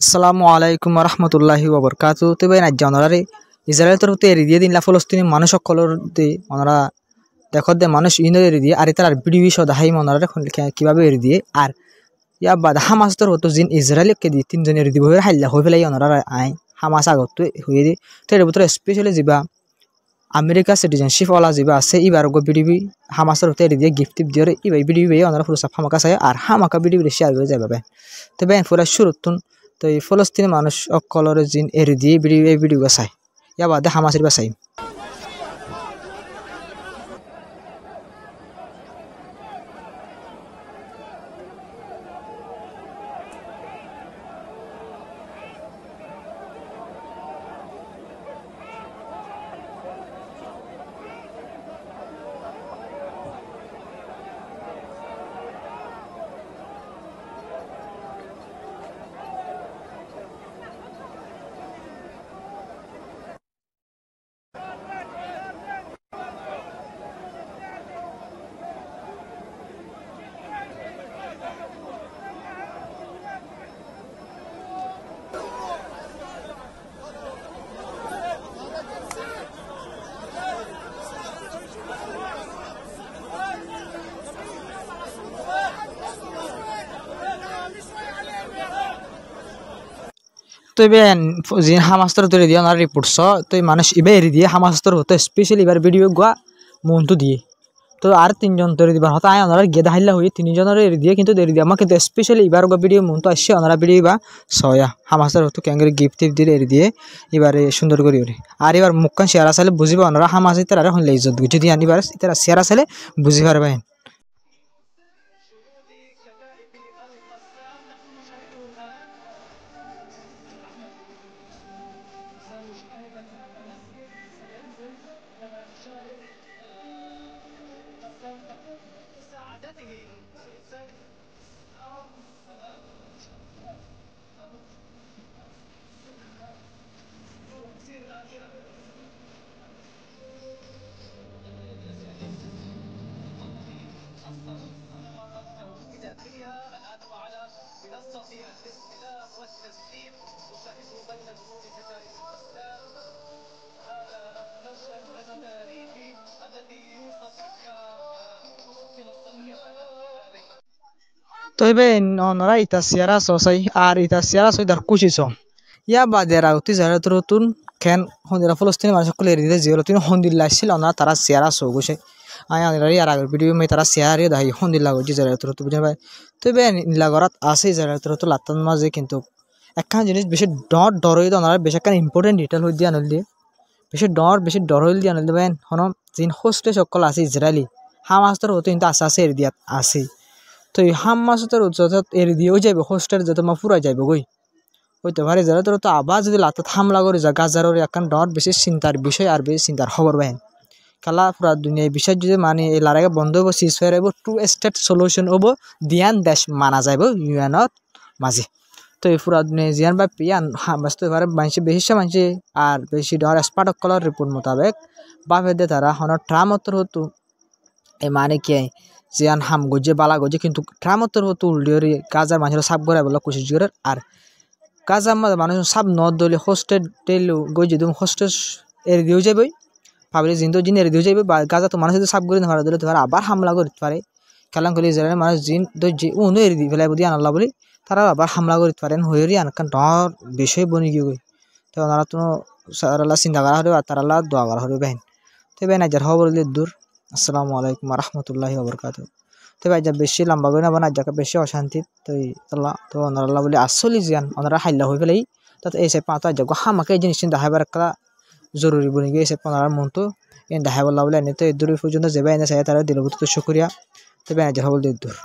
আসসালামু আলাইকুম রহমতুল্লাহি ওবরকাতু। তো ভাই না জানারে ইসরায়েলের তরফ থেকে এড়িয়ে দিয়ে দিন ফলস্তিনি মানুষ সকলের ওনারা দেখত দে মানুষ ইনো এড়িয়ে দিয়ে আর তার ভিডিও সদাহাই মনারা কীভাবে এড়িয়ে দিয়ে আর ইয়া বাদ হামাস তোর হতো জিন ইসরায়েলকে দিয়ে তিনজন এড়িয়ে দিব হাইল্লা হয়ে ফেলাই ওনারা আই হামাস আগত হয়ে দিয়ে তো এর ভিতরে স্পেশালি যা আমেরিকা সিটিজেনশিপ ওলা যা আছে এবার ভিডিও হামাসের হতে এড়িয়ে দিয়ে গিফট দিয়ে এবার ভিডিও ওনারা পুরো সাফ হামাকা চাই আর হামাকা ভিডিও শেয়ার করে যাবে তো ভাই পুরা শুরুতুন তো এই ফলস্তিনি মানুষ অকলর জিন এড়ি দিয়ে এই ভিডিও চাই ইয়া বাদে হামাসের বা চাই তো এবার যে হামাস্তর তৈরি দিয়ে ওনার রিপোর্টস তো মানুষ এবার এড়ি দিয়ে হামাস্তর হতো স্পেশালি এবার ভিডিও গোয়া মনটো দিয়ে তো আর তিনজন তৈরি দিবার হতো আয় ওনারা গেদা হাইলা হয়ে তিনজনের এড়ি দিয়ে কিন্তু এড়ি দিয়ে আমার কিন্তু স্পেশালি এবার ভিডিও মনটো আসছে ওনারা ভিডিও বা সয়া হামাস্তর হতো ক্যাঙ্গের গিফট টিপ দিয়ে এড়ি দিয়ে এবারে সুন্দর করে ওরে আর এবার মুখখান শেয়ার আসলে বুঝিবা ওনারা হামাস তারা হলে ইজ্জত যদি আনিবার তারা শেয়ার আসলে বুঝি পারবেন। তো এবার ওনারা ইতা শেয়ার আসই আর ইতা শেয়ার আসই তার কুচিছ ইয়া বাদে রাউতি যারা তোর তুন খেন হন্দিরা ফলস্তিনি মানুষ সকলে এড়িয়ে দিয়ে জিও তুমি হন্দিল্লা আসছিল না তারা শেয়ার আসো গুছে আয় আনারি আর আগের ভিডিও মে তারা শেয়ার দাহি হন্দিল্লা গুজি যারা তোর তো বুঝে ভাই তো এবার নিলাগরাত আছে যারা তোর তো লাতান মাঝে কিন্তু একখান জিনিস বেশি ডর হয়ে ওনারা বেশি একখান ইম্পর্টেন্ট ডিটেল হয়ে দিয়ে আনল দিয়ে বেশি ডর হয়ে দিয়ে আনল দেবেন হন যিন হোস্টে সকল আছে ইসরায়েলি হামাস্তর হতো কিন্তু আস্তে আস্তে এড়িয়ে দিয়া আছে তো এই হামাসতের যত এড়িয়ে দিয়েও যাবে হোস্টের যত মা ফুরাই যাবে গই হইতে পারে যারা তোর তো আবার যদি লাতত হামলা করে যা গাজারের একখান ডর বেশি চিন্তার বিষয় আর বেশি চিন্তার খবর পাইন খেলা পুরা দুনিয়া এই বিষয় যদি মানে এই লড়াইকে বন্ধ হবো সিজ ফায়ার হবো টু স্টেট সলিউশন হবো দিয়ান দেশ মানা যাইব ইউএনত মাঝে তো এই পুরা দুনিয়া জিয়ান বা পিয়ান বাস্তব এবারে মানুষে বেশি মানুষে আর বেশি ডর স্পার্টক কলার রিপোর্ট মোতাবেক বাপে দে তারা হন ট্রামতর হতো এই মানে কি জিয়ান হাম গজে বালা গজে কিন্তু ট্রামতর হতো উল্ডিওরি গাজার মানুষের সাপ গড়াই বলা কোশিশ করে আর গাজা মানুষ সাব নদ দলে হোস্টেড টেলো গই যদি হোস্টেজ এড়িয়ে দিয়েও যাবে ভাবলে জিন তো জিন এড়িয়ে দিয়েও যাবে বা গাজা তো মানুষ যদি সাব করে ধরা দিলে তোমার আবার হামলা করতে পারে খেলাম করলে ইসরায়েলের মানুষ জিন তো উনো এড়িয়ে দিয়ে ফেলাই বুঝি আনাল্লা বলি তারা আবার হামলা করতে পারেন হয়ে আনকান ডর বিষয় বনি গিয়ে তো ওনারা তো সারাল্লাহ চিন্তা করা হবে আর তারাল্লাহ দোয়া করা হবে বেহেন তো বেন আজার হবর দূর। আসসালামু আলাইকুম রহমতুল্লাহি ওবরকাতুহু। তো ভাই যা বেশি লম্বা করে না বানা যাকে বেশি অশান্তি তো আল্লাহ তো ওনারা বলে আসলি জিয়ান ওনারা হাইল্লা হয়ে ফেলাই তাতে এই সে পাঁচ যাগো হামাকে এই জিনিস দেখাবার একটা জরুরি বনে গিয়ে এসে ওনার মন তো এন দেখাবার বলে এনে তো এর দূর পর্যন্ত যাবে এনে চাই তারা দিল তো শুক্রিয়া তো ভাই আজার হবর দূর।